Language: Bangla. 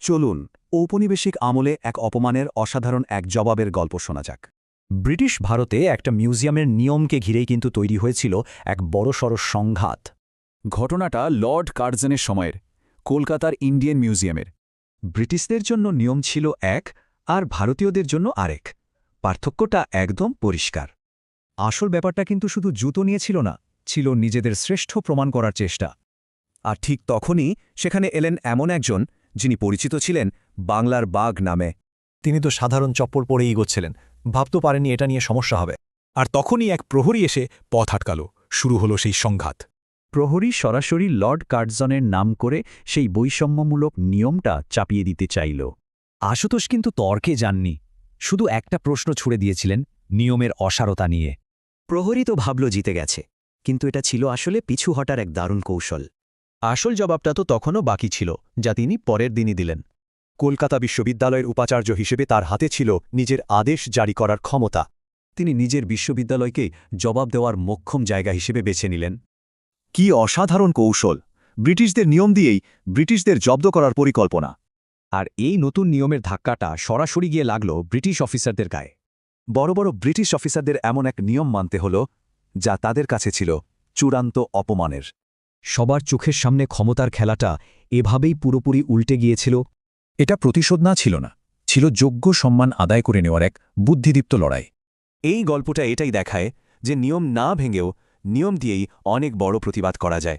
চলুন ঔপনিবেশিক আমলে এক অপমানের অসাধারণ এক জবাবের গল্প শোনা যাক। ব্রিটিশ ভারতে একটা মিউজিয়ামের নিয়মকে ঘিরেই কিন্তু তৈরি হয়েছিল এক বড়সড় সংঘাত। ঘটনাটা লর্ড কার্জনের সময়ের, কলকাতার ইন্ডিয়ান মিউজিয়ামের। ব্রিটিশদের জন্য নিয়ম ছিল এক, আর ভারতীয়দের জন্য আরেক। পার্থক্যটা একদম পরিষ্কার। আসল ব্যাপারটা কিন্তু শুধু জুতো নিয়ে ছিল না, ছিল নিজেদের শ্রেষ্ঠ প্রমাণ করার চেষ্টা। আর ঠিক তখনই সেখানে এলেন এমন একজন, যিনি পরিচিত ছিলেন বাংলার বাঘ নামে। তিনি তো সাধারণ চপ্পল পরেই এগোচ্ছিলেন, ভাবতে পারেনি এটা নিয়ে সমস্যা হবে। আর তখনই এক প্রহরী এসে পথ আটকাল। শুরু হলো সেই সংঘাত। প্রহরী সরাসরি লর্ড কার্জনের নাম করে সেই বৈষম্যমূলক নিয়মটা চাপিয়ে দিতে চাইল। আশুতোষ কিন্তু তর্কে যাননি, শুধু একটা প্রশ্ন ছুড়ে দিয়েছিলেন নিয়মের অসারতা নিয়ে। প্রহরী তো ভাবল জিতে গেছে, কিন্তু এটা ছিল আসলে পিছু হটার এক দারুণ কৌশল। আসল জবাবটা তো তখনও বাকি ছিল, যা তিনি পরের দিনই দিলেন। কলকাতা বিশ্ববিদ্যালয়ের উপাচার্য হিসেবে তার হাতে ছিল নিজের আদেশ জারি করার ক্ষমতা। তিনি নিজের বিশ্ববিদ্যালয়কে জবাব দেওয়ার মোক্ষম জায়গা হিসেবে বেছে নিলেন। কি অসাধারণ কৌশল! ব্রিটিশদের নিয়ম দিয়েই ব্রিটিশদের জব্দ করার পরিকল্পনা। আর এই নতুন নিয়মের ধাক্কাটা সরাসরি গিয়ে লাগল ব্রিটিশ অফিসারদের গায়ে। বড় বড় ব্রিটিশ অফিসারদের এমন এক নিয়ম মানতে হল, যা তাদের কাছে ছিল চূড়ান্ত অপমানের। সবার চোখের সামনে ক্ষমতার খেলাটা এভাবেই পুরোপুরি উল্টে গিয়েছিল। এটা প্রতিশোধ না ছিল না, ছিল যোগ্য সম্মান আদায় করে নেওয়ার এক বুদ্ধিদীপ্ত লড়াই। এই গল্পটা এটাই দেখায় যে নিয়ম না ভেঙেও নিয়ম দিয়েই অনেক বড় প্রতিবাদ করা যায়।